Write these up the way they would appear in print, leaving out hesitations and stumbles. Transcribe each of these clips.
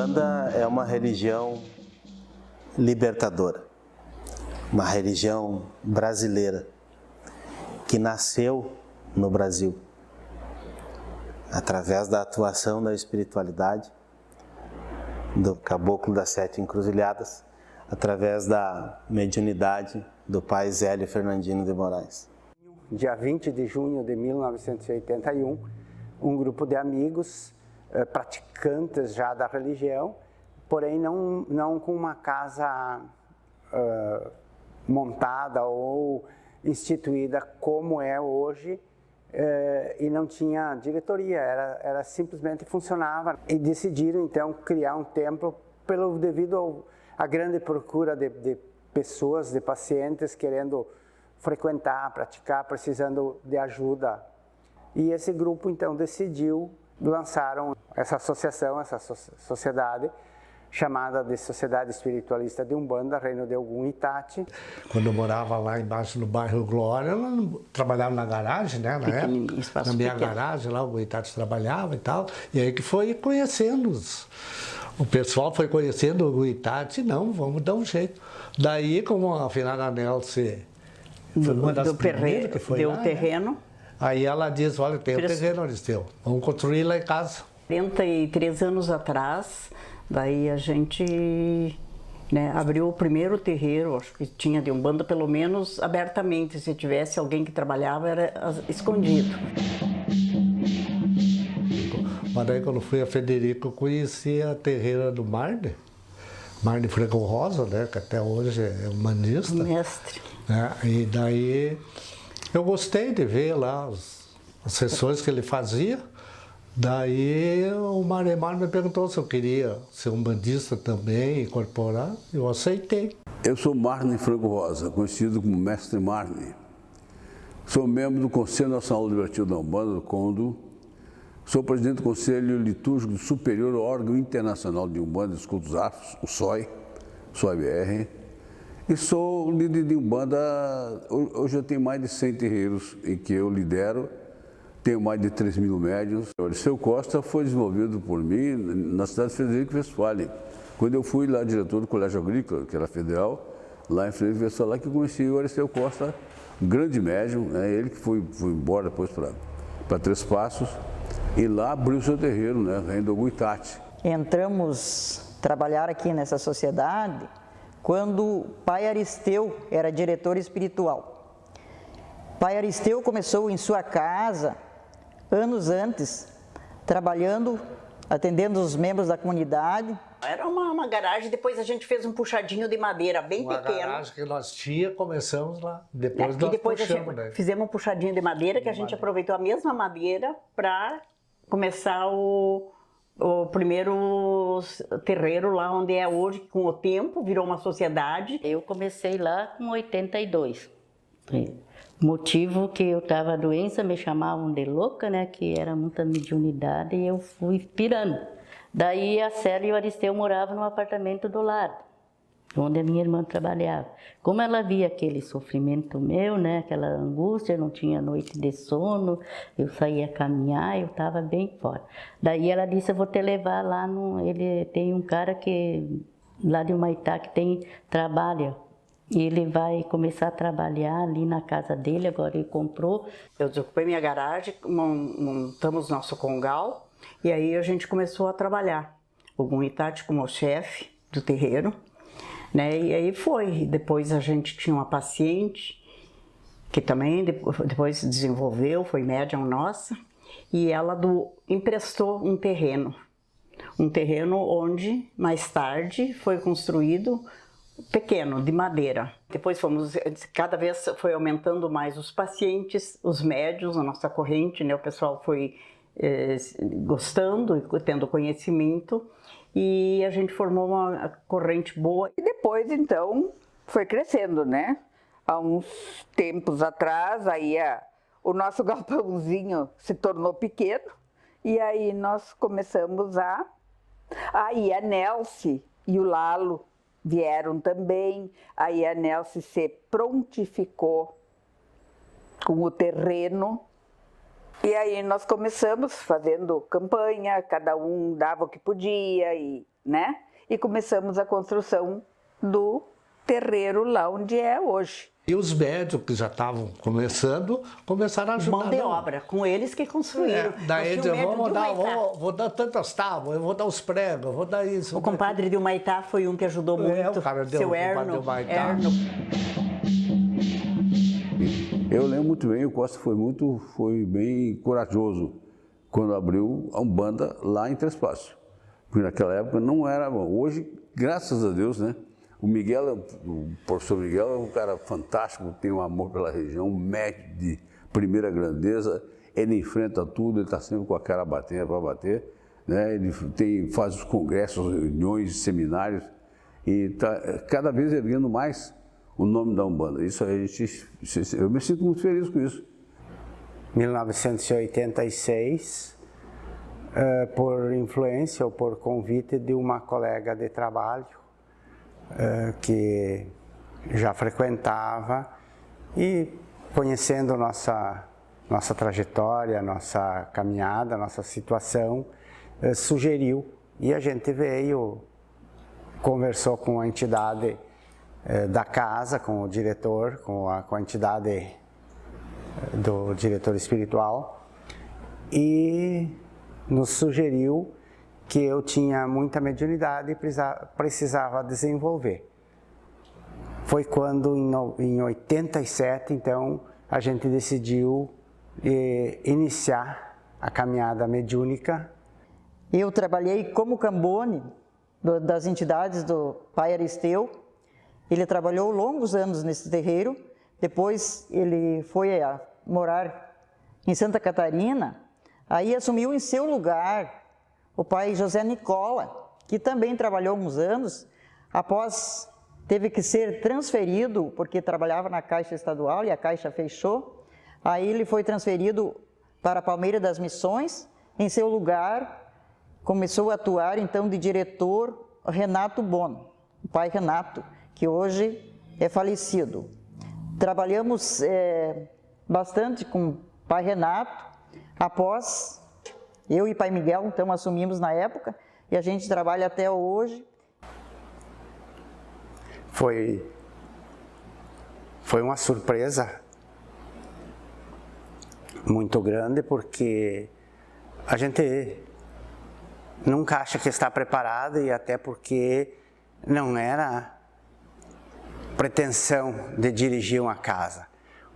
Umbanda é uma religião libertadora, uma religião brasileira que nasceu no Brasil através da atuação da espiritualidade do Caboclo das Sete Encruzilhadas, através da mediunidade do pai Zélio Fernandino de Moraes. Dia 20 de junho de 1981, um grupo de amigos praticantes já da religião, porém não com uma casa montada ou instituída como é hoje, e não tinha diretoria, era simplesmente funcionava. E decidiram então criar um templo devido à grande procura de pessoas, de pacientes querendo frequentar, praticar, precisando de ajuda. E esse grupo então decidiu, lançaram essa associação, essa sociedade, chamada de Sociedade Espiritualista de Umbanda, Reino de Ogum Itati. Quando eu morava lá embaixo no bairro Glória, ela trabalhava na garagem, né, na época, na minha garagem lá, o Itati trabalhava e tal, e aí que foi conhecendo o pessoal foi conhecendo o Itati, não, vamos dar um jeito. Daí, como a finada Nelce foi uma das primeiras que foi deu lá, o terreno. Né? Aí ela disse, olha, tem o terreno, Aristeu, vamos construir lá em casa. 43 anos atrás, daí a gente abriu o primeiro terreiro, acho que tinha de Umbanda pelo menos abertamente, se tivesse alguém que trabalhava era escondido. Mas daí quando fui a Federico, eu conheci a terreira do Marne Franco Rosa, né, que até hoje é humanista. Mestre. Né, e daí eu gostei de ver lá as sessões que ele fazia. Daí o Maremar me perguntou se eu queria ser umbandista também, incorporar, eu aceitei. Eu sou Marne Franco Rosa, conhecido como Mestre Marne. Sou membro do Conselho Nacional Libertino da Umbanda, do CONDO. Sou presidente do Conselho Litúrgico do Superior Órgão Internacional de Umbanda e dos Cultos Afros, o SOI-BR. E sou líder de Umbanda, hoje eu tenho mais de 100 terreiros em que eu lidero. Tenho mais de 3 mil médiuns. O Aristeu Costa foi desenvolvido por mim na cidade de Frederico Westphalen. Quando eu fui lá diretor do Colégio Agrícola, que era federal, lá em Frederico Westphalen, que eu conheci o Aristeu Costa, um grande médium, né? Ele que foi embora depois para Três Passos, e lá abriu o seu terreiro, né? Reino do Ogum Itati. Entramos trabalhar aqui nessa sociedade quando o pai Aristeu era diretor espiritual. Pai Aristeu começou em sua casa anos antes, trabalhando, atendendo os membros da comunidade. Era uma garagem, depois a gente fez um puxadinho de madeira bem pequeno. Uma garagem que nós tínhamos, começamos lá, depois nós puxamos, né? Fizemos um puxadinho de madeira, que a gente aproveitou a mesma madeira para começar o primeiro terreiro lá onde é hoje, com o tempo, virou uma sociedade. Eu comecei lá com 82. Motivo que eu estava doença, me chamavam de louca, né, que era muita mediunidade, e eu fui pirando. Daí a Célia e o Aristeu moravam no apartamento do lado, onde a minha irmã trabalhava. Como ela via aquele sofrimento meu, né, aquela angústia, eu não tinha noite de sono, eu saía caminhar, eu estava bem fora. Daí ela disse, eu vou te levar lá, ele tem um cara que, lá de Humaitá, que trabalha. E ele vai começar a trabalhar ali na casa dele, agora ele comprou. Eu desocupei minha garagem, montamos nosso congal, e aí a gente começou a trabalhar. O Ogum Itati como chefe do terreiro, né? E aí foi. Depois a gente tinha uma paciente, que também depois se desenvolveu, foi médium nossa, e ela emprestou um terreno onde mais tarde foi construído pequeno, de madeira. Depois cada vez foi aumentando mais os pacientes, os médiuns, a nossa corrente, né? O pessoal foi gostando e tendo conhecimento, e a gente formou uma corrente boa. E depois, então, foi crescendo, né? Há uns tempos atrás, aí o nosso galpãozinho se tornou pequeno, e aí nós começamos aí a Nelce e o Lalo vieram também, aí a Nelce se prontificou com o terreno E aí nós começamos fazendo campanha, cada um dava o que podia, né? E começamos a construção do terreiro lá onde é hoje. E os médicos que já estavam começando, começaram a ajudar. Mão de obra, com eles que construíram. Daí vou dar tantas tábuas, eu vou dar os pregos, eu vou dar isso. O compadre de Humaitá foi um que ajudou muito. O cara deu seu o Erno. Eu lembro muito bem, o Costa foi bem corajoso quando abriu a Umbanda lá em Três Passos. Porque naquela época não era bom. Hoje, graças a Deus, né? O professor Miguel é um cara fantástico, tem um amor pela região, um médico de primeira grandeza, ele enfrenta tudo, ele está sempre com a cara batendo para bater, né? Ele faz os congressos, reuniões, seminários, e está cada vez erguendo mais o nome da Umbanda. Isso eu me sinto muito feliz com isso. 1986, por influência ou por convite de uma colega de trabalho, que já frequentava, e conhecendo nossa trajetória, nossa caminhada, nossa situação, sugeriu, e a gente veio, conversou com a entidade da casa, com o diretor, com a entidade do diretor espiritual, e nos sugeriu que eu tinha muita mediunidade e precisava desenvolver. Foi quando, em 87, então, a gente decidiu iniciar a caminhada mediúnica. Eu trabalhei como cambone das entidades do Pai Aristeu. Ele trabalhou longos anos nesse terreiro, depois ele foi a morar em Santa Catarina, aí assumiu em seu lugar o pai José Nicola, que também trabalhou uns anos, após teve que ser transferido, porque trabalhava na Caixa Estadual e a Caixa fechou, aí ele foi transferido para Palmeira das Missões, em seu lugar começou a atuar então de diretor Renato Bono, o pai Renato, que hoje é falecido. Trabalhamos bastante com o pai Renato, após eu e pai Miguel, então, assumimos na época, e a gente trabalha até hoje. Foi uma surpresa muito grande, porque a gente nunca acha que está preparado, e até porque não era pretensão de dirigir uma casa.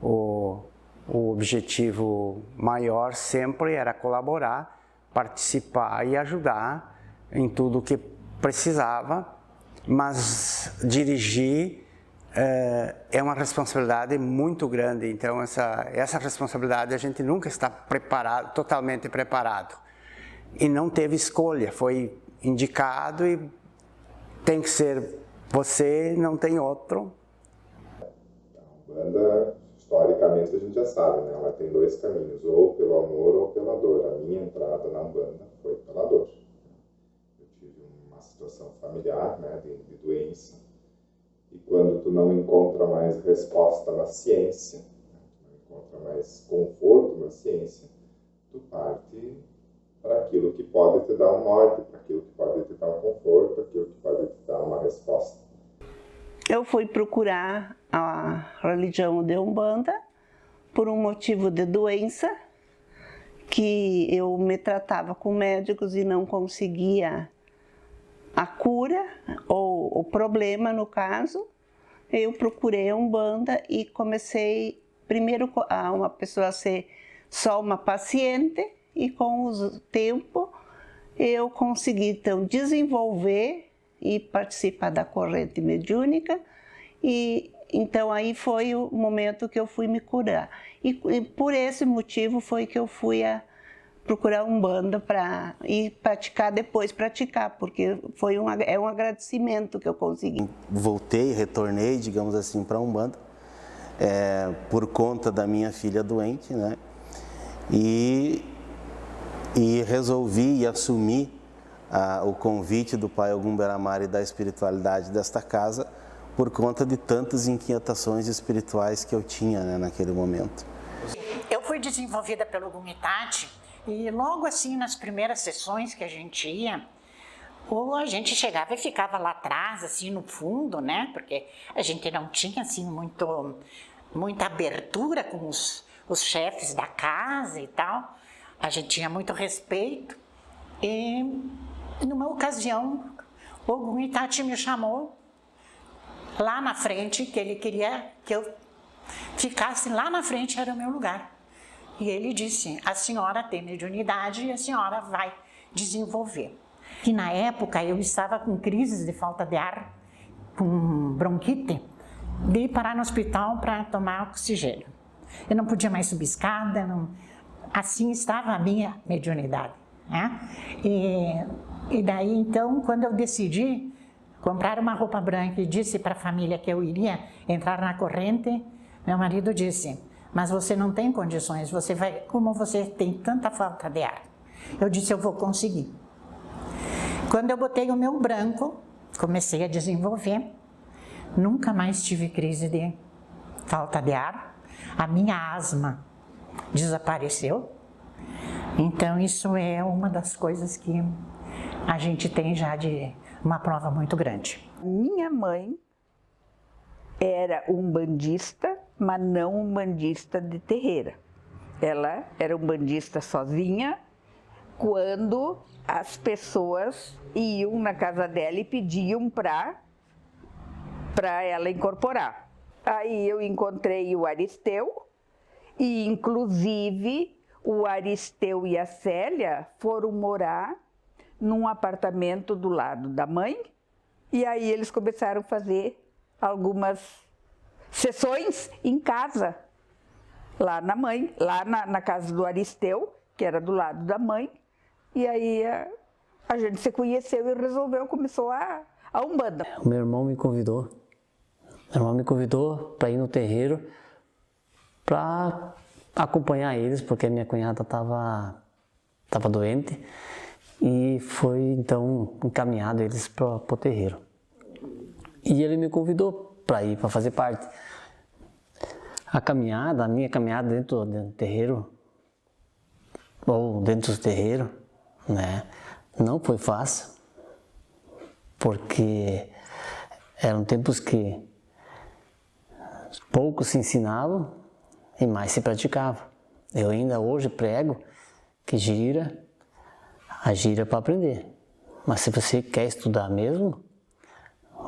O objetivo maior sempre era colaborar, participar e ajudar em tudo o que precisava, mas dirigir é uma responsabilidade muito grande. Então essa responsabilidade a gente nunca está preparado, totalmente preparado, e não teve escolha, foi indicado e tem que ser você, não tem outro. A Umbanda, historicamente, a gente já sabe, né? Ela tem dois caminhos, ou pelo amor ou pela dor. A minha entrada na Umbanda foi pela dor. Eu tive uma situação familiar, né, de doença, e quando tu não encontra mais resposta na ciência, não encontra mais conforto na ciência, tu parte para aquilo que pode te dar um norte, para aquilo que pode te dar um conforto, aquilo que pode te dar uma resposta. Eu fui procurar a religião de Umbanda por um motivo de doença, que eu me tratava com médicos e não conseguia a cura, ou o problema no caso. Eu procurei a Umbanda e comecei primeiro a uma pessoa a ser só uma paciente, e com o tempo eu consegui então desenvolver e participar da corrente mediúnica, e então aí foi o momento que eu fui me curar. E por esse motivo foi que eu fui a procurar Umbanda para ir praticar, porque foi um agradecimento que eu consegui. Voltei, retornei, digamos assim, para Umbanda, por conta da minha filha doente, né? E resolvi e assumi o convite do Pai Ogum Beramar e da espiritualidade desta casa, por conta de tantas inquietações espirituais que eu tinha, né, naquele momento. Eu fui desenvolvida pelo Gumitaty e logo assim nas primeiras sessões que a gente ia, ou a gente chegava e ficava lá atrás, assim no fundo, né? Porque a gente não tinha assim muita abertura com os chefes da casa e tal. A gente tinha muito respeito e numa ocasião o Gumitaty me chamou lá na frente, que ele queria que eu ficasse lá na frente, era o meu lugar. E ele disse, a senhora tem mediunidade e a senhora vai desenvolver. Que na época eu estava com crises de falta de ar, com bronquite, de parar no hospital para tomar oxigênio. Eu não podia mais subir escada, assim estava a minha mediunidade, né? E daí então, quando eu decidi comprar uma roupa branca e disse para a família que eu iria entrar na corrente, meu marido disse, mas você não tem condições, você vai, como você tem tanta falta de ar? Eu disse, eu vou conseguir. Quando eu botei o meu branco, comecei a desenvolver, nunca mais tive crise de falta de ar, a minha asma desapareceu. Então isso é uma das coisas que a gente tem já de uma prova muito grande. Minha mãe era umbandista, mas não umbandista de terreira. Ela era umbandista sozinha quando as pessoas iam na casa dela e pediam para ela incorporar. Aí eu encontrei o Aristeu e, inclusive, o Aristeu e a Célia foram morar num apartamento do lado da mãe e aí eles começaram a fazer algumas sessões em casa, lá na mãe, lá na casa do Aristeu, que era do lado da mãe, e aí a gente se conheceu e resolveu, começou a Umbanda. O meu irmão me convidou para ir no terreiro para acompanhar eles, porque minha cunhada estava doente, e foi então encaminhado eles para o terreiro. E ele me convidou para ir, para fazer parte. A minha caminhada dentro do terreiro, ou dentro do terreiro, né, não foi fácil, porque eram tempos que pouco se ensinavam e mais se praticava. Eu ainda hoje prego que a gira para aprender. Mas se você quer estudar mesmo,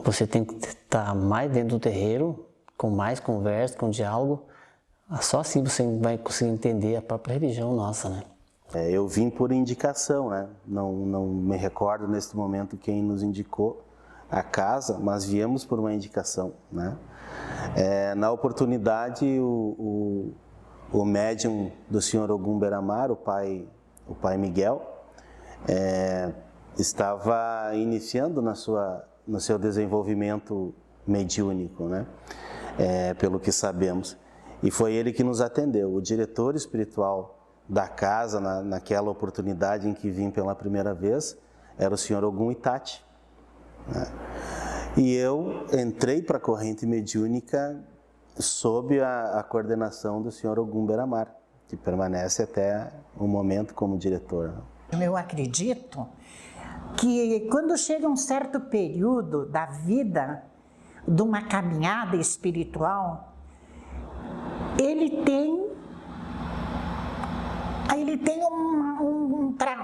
você tem que estar mais dentro do terreiro, com mais conversa, com diálogo. Só assim você vai conseguir entender a própria religião nossa, né? Eu vim por indicação, né? Não me recordo neste momento quem nos indicou a casa, mas viemos por uma indicação, né? Na oportunidade, o médium do senhor Ogum Beramar, o pai Miguel, estava iniciando no seu desenvolvimento mediúnico, né? Pelo que sabemos. E foi ele que nos atendeu. O diretor espiritual da casa, naquela oportunidade em que vim pela primeira vez, era o senhor Ogum Itaty, né? E eu entrei para a corrente mediúnica sob a coordenação do senhor Ogum Beramar, que permanece até o momento como diretor. Eu acredito que quando chega um certo período da vida, de uma caminhada espiritual, ele tem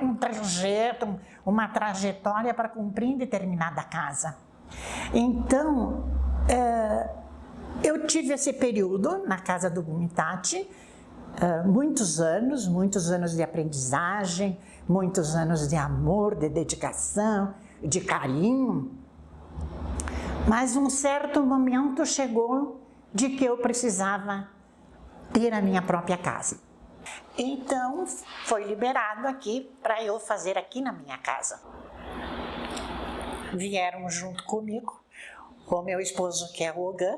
um trajeto, uma trajetória para cumprir em determinada casa. Então, eu tive esse período na casa do Gumitaty, muitos anos de aprendizagem, muitos anos de amor, de dedicação, de carinho. Mas um certo momento chegou de que eu precisava ter a minha própria casa. Então, foi liberado aqui para eu fazer aqui na minha casa. Vieram junto comigo o meu esposo, que é o Ogan,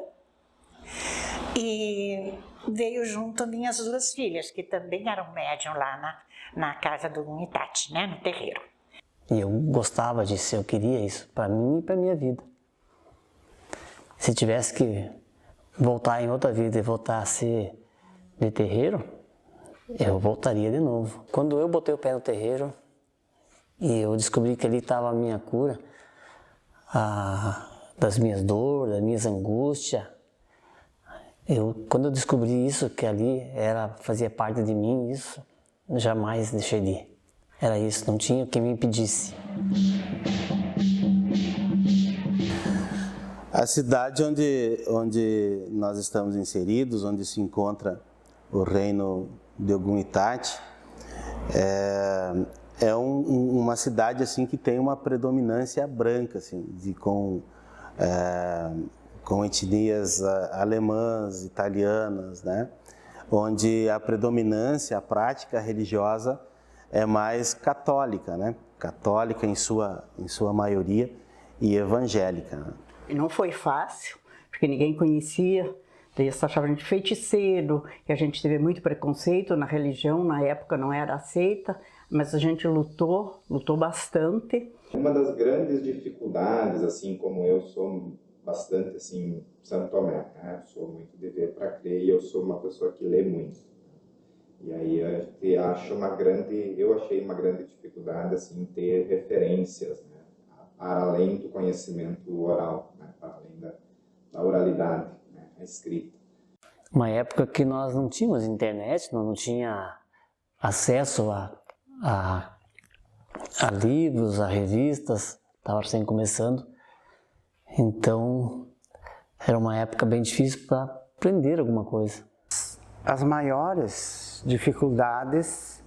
e veio junto minhas duas filhas, que também eram médium lá na casa do Gumitaty, né, no terreiro. E eu gostava disso, eu queria isso para mim e para minha vida. Se tivesse que voltar em outra vida e voltar a ser de terreiro, eu voltaria de novo. Quando eu botei o pé no terreiro e eu descobri que ali estava a minha cura, das minhas dores, das minhas angústias, quando eu descobri isso, que ali fazia parte de mim, isso, jamais deixei de ir. Era isso, não tinha o que me impedisse. A cidade onde nós estamos inseridos, onde se encontra o reino de Ogum Itati, é uma cidade assim que tem uma predominância branca, assim, com etnias alemãs, italianas, né? Onde a predominância, a prática religiosa é mais católica, né? Católica em sua maioria e evangélica. Né? E não foi fácil, porque ninguém conhecia, eles achavam a gente feiticeiro, e a gente teve muito preconceito na religião, na época não era aceita, mas a gente lutou bastante. Uma das grandes dificuldades, assim como eu sou bastante assim São Tomé, né? Sou muito de ver para crer e eu sou uma pessoa que lê muito. E aí a gente eu achei uma grande dificuldade assim ter referências, né? Para além do conhecimento oral, né? Para além da oralidade, né? A escrita. Uma época que nós não tínhamos internet, não tinha acesso a livros, a revistas, estava recém começando. Então, era uma época bem difícil para aprender alguma coisa. As maiores dificuldades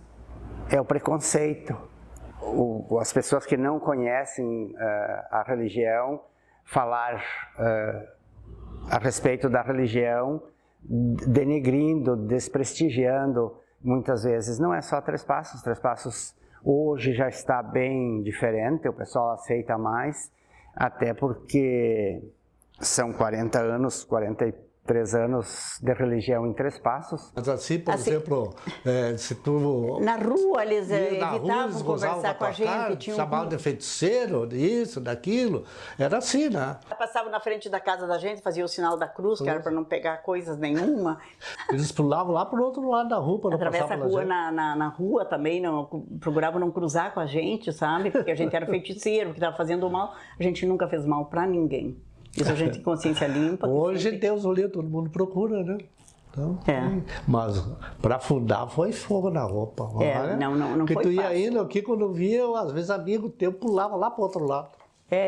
é o preconceito. As pessoas que não conhecem a religião, falar a respeito da religião, denegrindo, desprestigiando, muitas vezes. Não é só Três Passos hoje já está bem diferente, o pessoal aceita mais, até porque são 43 anos de religião em Três Passos. Mas assim, por exemplo, se tu... Na rua eles evitavam conversar com a gente. Chamavam de feiticeiro, disso, daquilo. Era assim, né? Passavam na frente da casa da gente, faziam o sinal da cruz, que era para não pegar coisas nenhuma. Eles pulavam lá para o outro lado da rua para não passar pela gente. Atravessa a rua na rua também, procuravam não cruzar com a gente, sabe? Porque a gente era feiticeiro, que estava fazendo mal. A gente nunca fez mal para ninguém. Isso a gente tem consciência limpa. Hoje Deus o livre, todo mundo procura, né? Então, mas para fundar foi fogo na roupa. Não porque foi tu ia fácil. indo aqui, quando via, às vezes amigo teu pulava lá para o outro lado.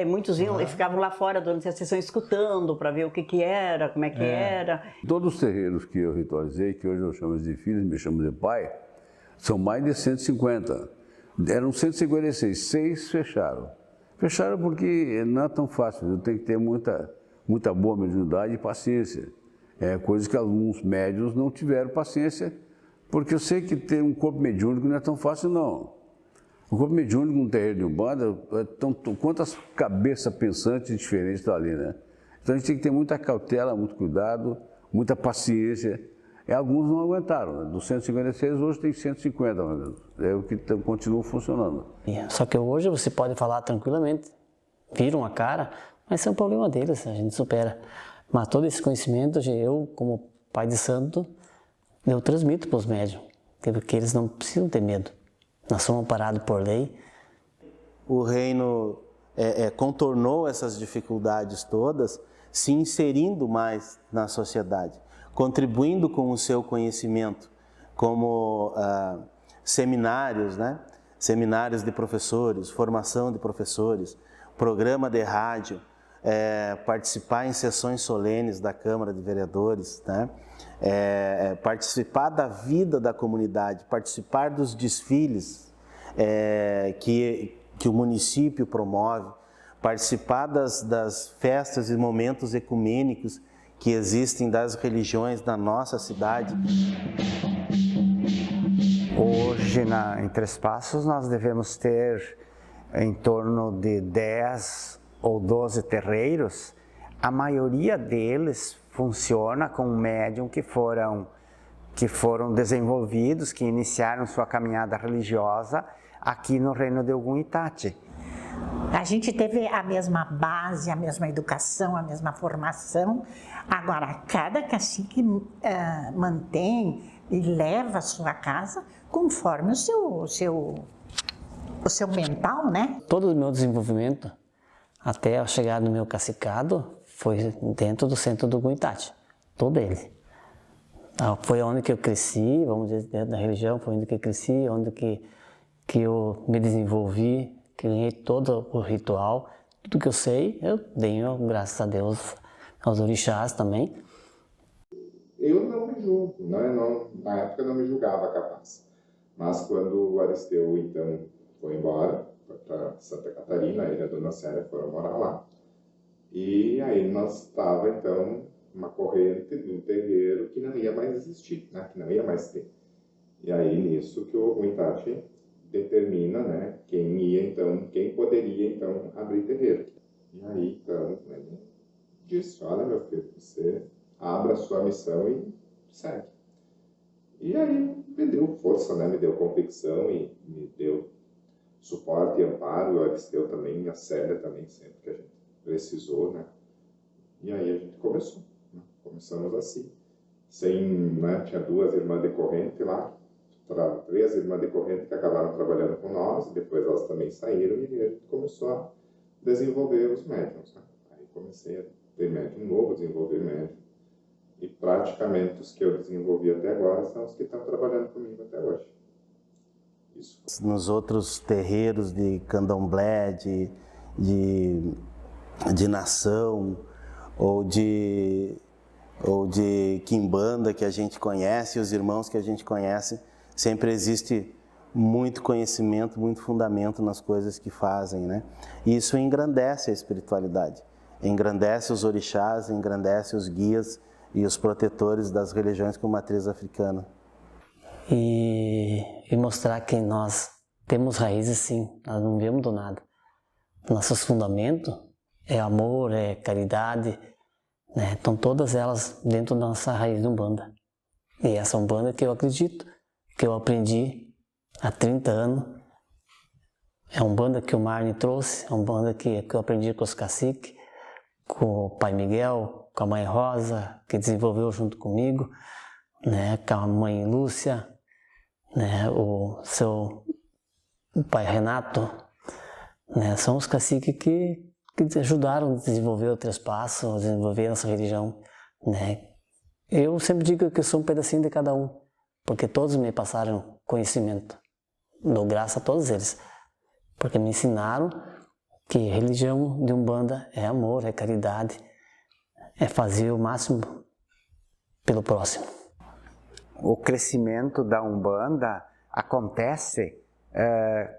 Muitos iam e ficavam lá fora durante a sessão escutando para ver o que era, como é que era. Todos os terreiros que eu ritualizei, que hoje nós chamamos de filhos, me chamamos de pai, são mais de 150. Eram 156, 6 fecharam. Fecharam porque não é tão fácil, tem que ter muita boa mediunidade e paciência. Coisa que alguns médiuns não tiveram paciência, porque eu sei que ter um corpo mediúnico não é tão fácil, não. O corpo mediúnico num terreiro de Umbanda, quantas cabeças pensantes diferentes estão ali, né? Então a gente tem que ter muita cautela, muito cuidado, muita paciência. Alguns não aguentaram, né? Dos 156, hoje tem 150, é o que continua funcionando. Só que hoje você pode falar tranquilamente, viram a cara, mas isso é um problema deles, a gente supera. Mas todo esse conhecimento, eu, como pai de santo, eu transmito para os médiuns, porque eles não precisam ter medo. Nós somos amparados por lei. O reino contornou essas dificuldades todas, se inserindo mais na sociedade, contribuindo com o seu conhecimento, como seminários, né? Seminários de professores, formação de professores, programa de rádio, participar em sessões solenes da Câmara de Vereadores, né? Participar da vida da comunidade, participar dos desfiles que o município promove, participar das festas e momentos ecumênicos que existem das religiões na nossa cidade. Hoje, em Três Passos, nós devemos ter em torno de 10 ou 12 terreiros. A maioria deles funciona com médium que foram desenvolvidos, que iniciaram sua caminhada religiosa aqui no Reino de Ogum Itati. A gente teve a mesma base, a mesma educação, a mesma formação. Agora, cada cacique mantém e leva a sua casa conforme o seu mental, né? Todo o meu desenvolvimento, até a chegada no meu cacicado, foi dentro do centro do Guitati, todo ele. Foi onde que eu cresci, vamos dizer, dentro da religião, foi onde que eu cresci, onde que eu me desenvolvi, que ganhei todo o ritual, tudo que eu sei, eu tenho, graças a Deus, aos orixás também. Eu não me julgo, na época eu não me julgava capaz. Mas quando o Aristeu, então, foi embora para Santa Catarina, ele e a Dona Célia foram morar lá. E aí nós estava, então, uma corrente do terreiro que não ia mais existir, né? Que não ia mais ter. E aí nisso que o Guitati determina, né, quem poderia, então, abrir terreiro. E aí, então, ele disse, olha, meu filho, você abra a sua missão e segue. E aí me deu força, né, me deu convicção e me deu suporte e amparo, o Aristeu também, a Célia também, sempre que a gente precisou, né. E aí a gente começou, né? Começamos assim. Tinha 2 irmãs de corrente lá, 3 irmãs de corrente que acabaram trabalhando com nós, depois elas também saíram e a gente começou a desenvolver os médiums, né? Aí comecei a ter médium novo, desenvolver médium. E praticamente os que eu desenvolvi até agora são os que estão trabalhando comigo até hoje. Isso. Nos outros terreiros de candomblé, de nação, ou de quimbanda que a gente conhece, os irmãos que a gente conhece, sempre existe muito conhecimento, muito fundamento nas coisas que fazem, né? E isso engrandece a espiritualidade, engrandece os orixás, engrandece os guias e os protetores das religiões com matriz africana. E mostrar que nós temos raízes, sim, nós não viemos do nada. Nossos fundamentos é amor, é caridade, né? Estão todas elas dentro da nossa raiz de Umbanda. E essa Umbanda que eu acredito, que eu aprendi há 30 anos, é uma Umbanda que o Marne trouxe, é uma Umbanda que eu aprendi com os caciques, com o Pai Miguel, com a Mãe Rosa, que desenvolveu junto comigo, né? Com a Mãe Lúcia, né? O Pai Renato, né? São os caciques que ajudaram a desenvolver o Trespasso, a desenvolver a nossa religião, né? Eu sempre digo que eu sou um pedacinho de cada um, porque todos me passaram conhecimento. Dou graça a todos eles, porque me ensinaram que a religião de Umbanda é amor, é caridade, é fazer o máximo pelo próximo. O crescimento da Umbanda acontece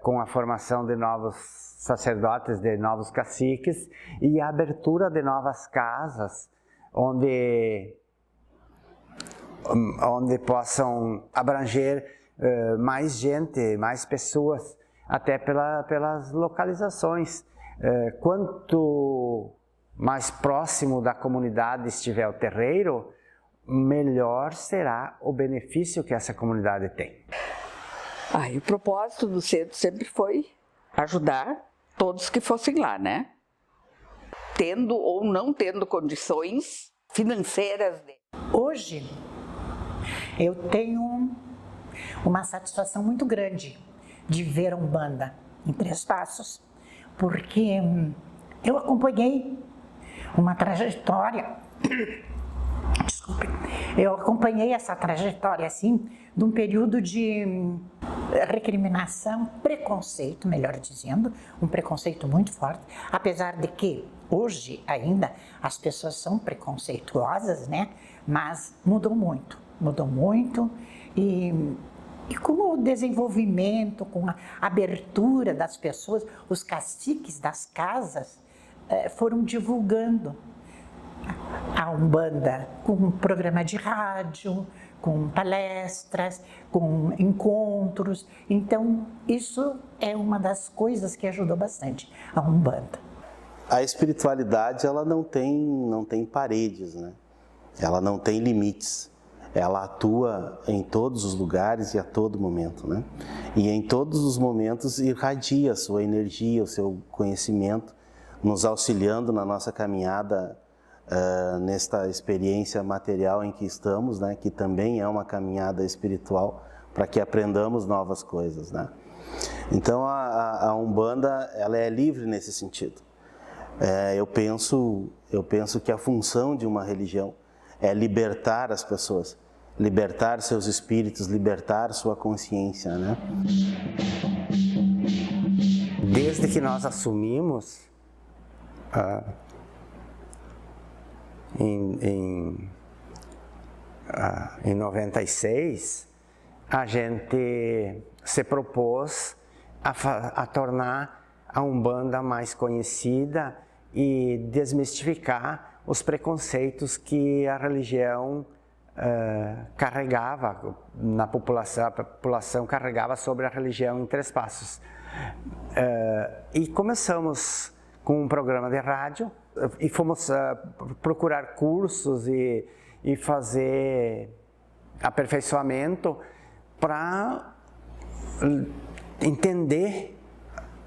com a formação de novos sacerdotes, de novos caciques e a abertura de novas casas onde possam abranger mais gente, mais pessoas, até pelas localizações. Quanto mais próximo da comunidade estiver o terreiro, melhor será o benefício que essa comunidade tem. O propósito do centro sempre foi ajudar todos que fossem lá, né? Tendo ou não tendo condições financeiras. Hoje, eu tenho uma satisfação muito grande de ver a Umbanda em Três Passos, porque eu acompanhei uma trajetória, eu acompanhei essa trajetória assim, de um período de recriminação, preconceito, melhor dizendo, um preconceito muito forte, apesar de que hoje ainda as pessoas são preconceituosas, né? Mas mudou muito e com o desenvolvimento, com a abertura das pessoas, os caciques das casas foram divulgando a Umbanda com um programa de rádio, com palestras, com encontros. Então, isso é uma das coisas que ajudou bastante a Umbanda. A espiritualidade, ela não tem paredes, né? Ela não tem limites. Ela atua em todos os lugares e a todo momento, né? E em todos os momentos irradia a sua energia, o seu conhecimento, nos auxiliando na nossa caminhada nesta experiência material em que estamos, né, que também é uma caminhada espiritual, para que aprendamos novas coisas, né? Então a Umbanda, ela é livre nesse sentido. Eu penso que a função de uma religião é libertar as pessoas, libertar seus espíritos, libertar sua consciência, né? Desde que nós assumimos em 96, a gente se propôs a tornar a Umbanda mais conhecida e desmistificar os preconceitos que a religião carregava na população, a população carregava sobre a religião em Três Passos. E começamos com um programa de rádio e fomos procurar cursos e fazer aperfeiçoamento para entender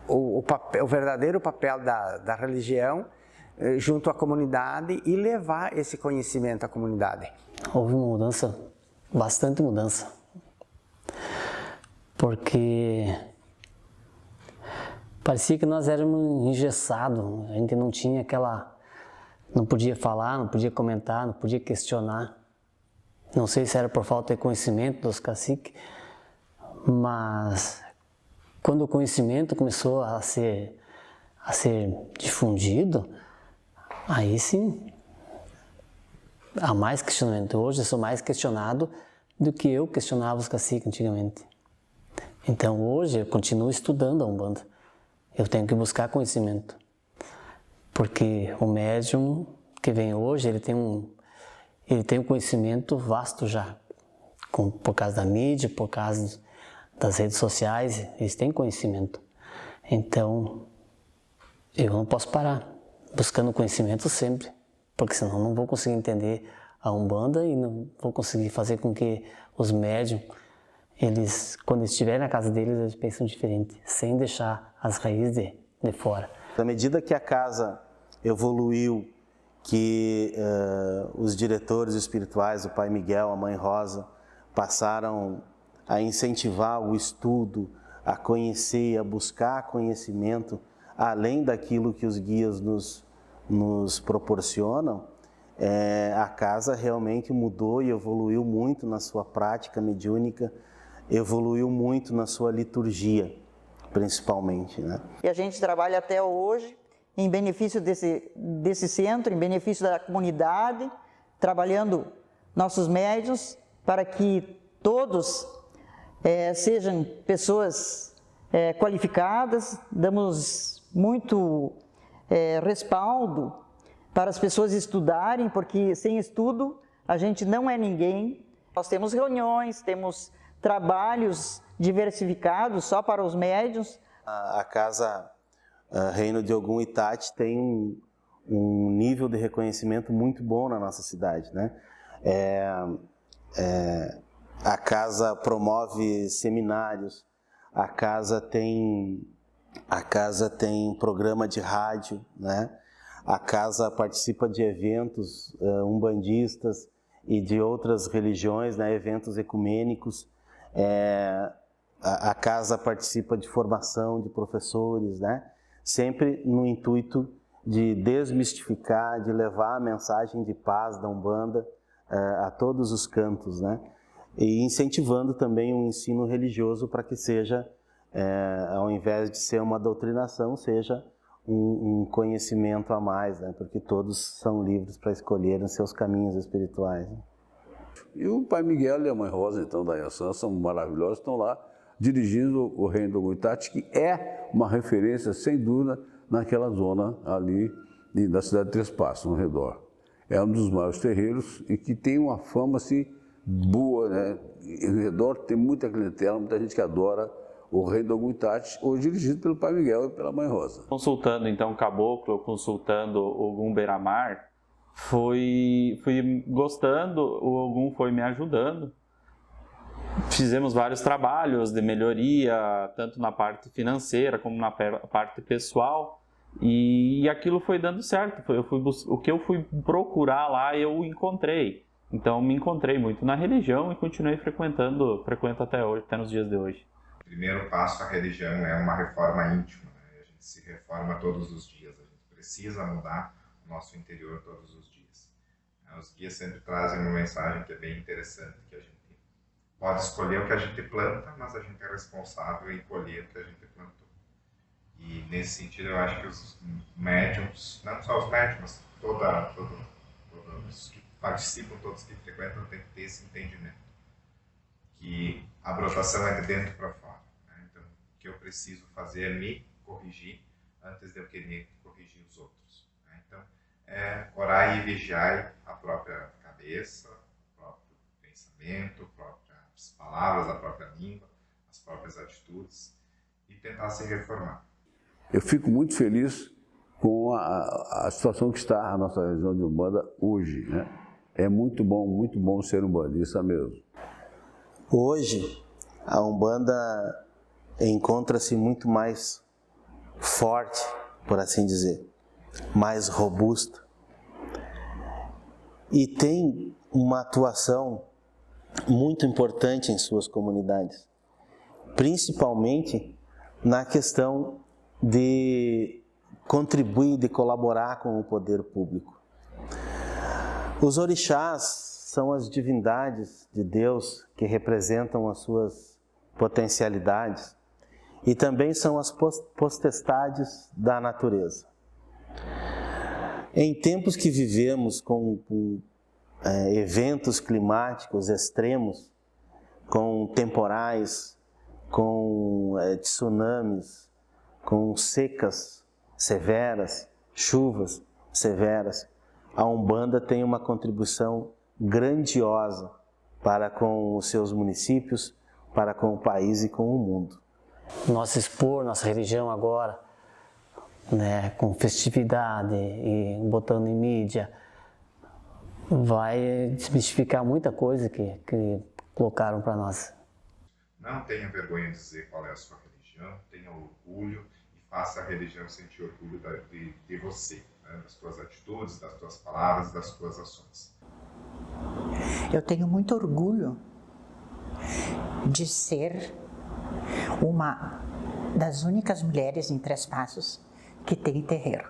o verdadeiro papel da religião junto à comunidade e levar esse conhecimento à comunidade. Houve uma mudança, bastante mudança, porque parecia que nós éramos engessados, a gente não tinha não podia falar, não podia comentar, não podia questionar. Não sei se era por falta de conhecimento dos caciques, mas quando o conhecimento começou a ser difundido, aí sim, há mais questionamento. Hoje eu sou mais questionado do que eu questionava os caciques antigamente. Então hoje eu continuo estudando a Umbanda. Eu tenho que buscar conhecimento. Porque o médium que vem hoje, ele tem um conhecimento vasto já. Por causa da mídia, por causa das redes sociais, eles têm conhecimento. Então, eu não posso parar buscando conhecimento sempre, porque senão não vou conseguir entender a Umbanda e não vou conseguir fazer com que os médiums, quando estiverem na casa deles, eles pensam diferente, sem deixar as raízes de fora. À medida que a casa evoluiu, que os diretores espirituais, o Pai Miguel, a Mãe Rosa, passaram a incentivar o estudo, a conhecer, a buscar conhecimento, além daquilo que os guias nos proporcionam, a casa realmente mudou e evoluiu muito na sua prática mediúnica, evoluiu muito na sua liturgia, principalmente, né? E a gente trabalha até hoje em benefício desse centro, em benefício da comunidade, trabalhando nossos médiuns para que todos sejam pessoas qualificadas, damos muito respaldo para as pessoas estudarem, porque sem estudo a gente não é ninguém. Nós temos reuniões, temos trabalhos diversificados só para os médiuns. A casa Reino de Ogum Itati tem um nível de reconhecimento muito bom na nossa cidade, né? A casa promove seminários, a casa tem programa de rádio, né? A casa participa de eventos umbandistas e de outras religiões, né? Eventos ecumênicos. A casa participa de formação de professores, né? Sempre no intuito de desmistificar, de levar a mensagem de paz da Umbanda a todos os cantos, né? E incentivando também um ensino religioso para que seja, ao invés de ser uma doutrinação, seja um conhecimento a mais, né? Porque todos são livres para escolherem seus caminhos espirituais, né? E o Pai Miguel e a Mãe Rosa, então, da Iaçã, são maravilhosos, estão lá dirigindo o Reino do Ogum Itati, que é uma referência, sem dúvida, naquela zona ali da cidade de Três Passos, no redor. É um dos maiores terreiros e que tem uma fama assim, boa, né? E ao redor tem muita clientela, muita gente que adora o Reino do Ogum Itati, hoje dirigido pelo Pai Miguel e pela Mãe Rosa. Consultando então o Caboclo, consultando o Ogum Beira-Mar, fui gostando, o Ogum foi me ajudando. Fizemos vários trabalhos de melhoria, tanto na parte financeira como na parte pessoal, E aquilo foi dando certo. O que eu fui procurar lá, eu encontrei. Então, me encontrei muito na religião e continuei frequento até hoje, até nos dias de hoje. O primeiro passo à religião é uma reforma íntima, né? A gente se reforma todos os dias, a gente precisa mudar o nosso interior todos os dias. Os guias sempre trazem uma mensagem que é bem interessante, que a gente pode escolher o que a gente planta, mas a gente é responsável em colher o que a gente plantou. E nesse sentido eu acho que os médiums, não só os médiums, mas todos que participam, todos que frequentam, tem que ter esse entendimento. Que a brotação é de dentro para fora. Né? Então, o que eu preciso fazer é me corrigir antes de eu querer corrigir os outros. Né? Então, orar e vigiar a própria cabeça, o próprio pensamento, as próprias palavras, a própria língua, as próprias atitudes e tentar se reformar. Eu fico muito feliz com a situação que está a nossa região de Umbanda hoje, né? É muito bom ser umbandista mesmo. Hoje, a Umbanda encontra-se muito mais forte, por assim dizer, mais robusta. E tem uma atuação muito importante em suas comunidades, principalmente na questão de contribuir, de colaborar com o poder público. Os orixás são as divindades de Deus que representam as suas potencialidades e também são as potestades da natureza. Em tempos que vivemos com eventos climáticos extremos, com temporais, com tsunamis, com secas severas, chuvas severas, a Umbanda tem uma contribuição grandiosa para com os seus municípios, para com o país e com o mundo. Nós expor nossa religião agora, né, com festividade e botando em mídia, vai desmistificar muita coisa que colocaram para nós. Não tenha vergonha de dizer qual é a sua religião, tenha orgulho e faça a religião sentir orgulho de você, né, das suas atitudes, das suas palavras, das suas ações. Eu tenho muito orgulho de ser uma das únicas mulheres em Três Passos que tem terreiro.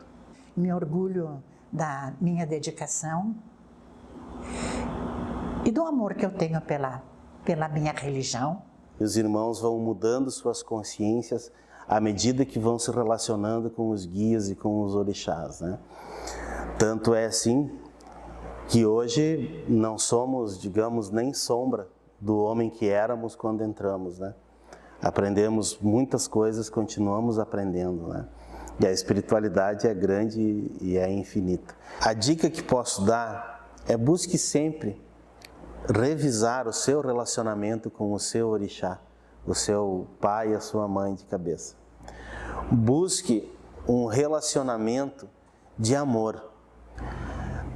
Me orgulho da minha dedicação e do amor que eu tenho pela minha religião. Os irmãos vão mudando suas consciências à medida que vão se relacionando com os guias e com os orixás, né? Tanto é assim que hoje não somos, digamos, nem sombra do homem que éramos quando entramos, né? Aprendemos muitas coisas, continuamos aprendendo, né? E a espiritualidade é grande e é infinita. A dica que posso dar é busque sempre revisar o seu relacionamento com o seu orixá, o seu pai e a sua mãe de cabeça. Busque um relacionamento de amor.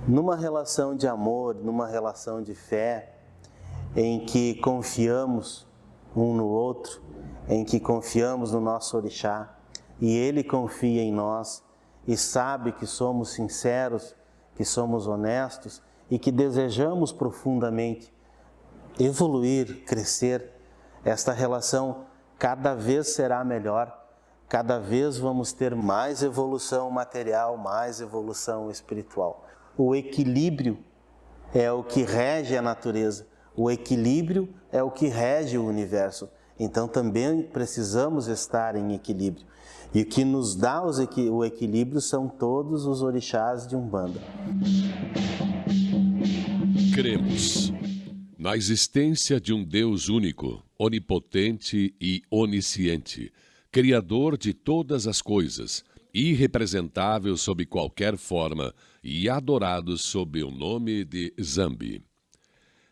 Numa relação de amor, numa relação de fé, em que confiamos um no outro, em que confiamos no nosso orixá, e ele confia em nós e sabe que somos sinceros, que somos honestos e que desejamos profundamente evoluir, crescer, esta relação cada vez será melhor, cada vez vamos ter mais evolução material, mais evolução espiritual. O equilíbrio é o que rege a natureza, o equilíbrio é o que rege o universo. Então também precisamos estar em equilíbrio. E o que nos dá o equilíbrio são todos os orixás de Umbanda. Cremos na existência de um Deus único, onipotente e onisciente, criador de todas as coisas, irrepresentável sob qualquer forma e adorado sob o nome de Zambi.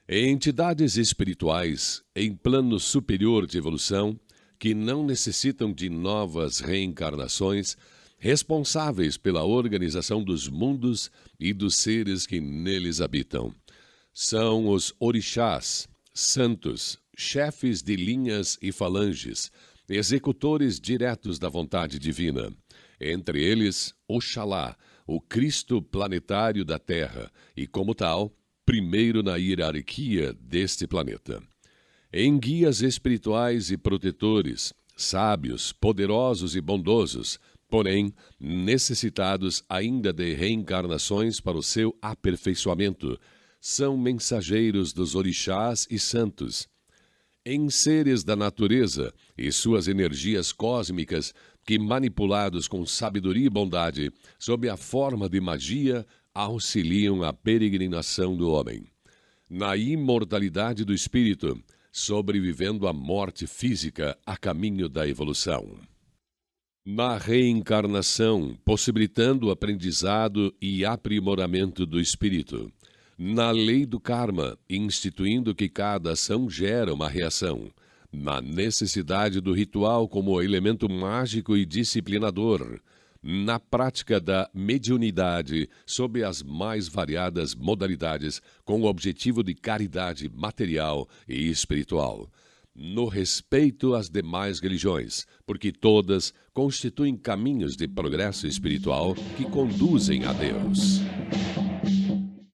Entidades espirituais em plano superior de evolução que não necessitam de novas reencarnações, responsáveis pela organização dos mundos e dos seres que neles habitam. São os orixás, santos, chefes de linhas e falanges, executores diretos da vontade divina, entre eles Oxalá, o Cristo planetário da Terra, e como tal, primeiro na hierarquia deste planeta. Em guias espirituais e protetores, sábios, poderosos e bondosos, porém necessitados ainda de reencarnações para o seu aperfeiçoamento, são mensageiros dos orixás e santos. Em seres da natureza e suas energias cósmicas que, manipulados com sabedoria e bondade, sob a forma de magia, auxiliam a peregrinação do homem. Na imortalidade do espírito, sobrevivendo à morte física a caminho da evolução. Na reencarnação, possibilitando o aprendizado e aprimoramento do espírito. Na lei do karma, instituindo que cada ação gera uma reação. Na necessidade do ritual como elemento mágico e disciplinador. Na prática da mediunidade, sob as mais variadas modalidades, com o objetivo de caridade material e espiritual. No respeito às demais religiões, porque todas constituem caminhos de progresso espiritual que conduzem a Deus.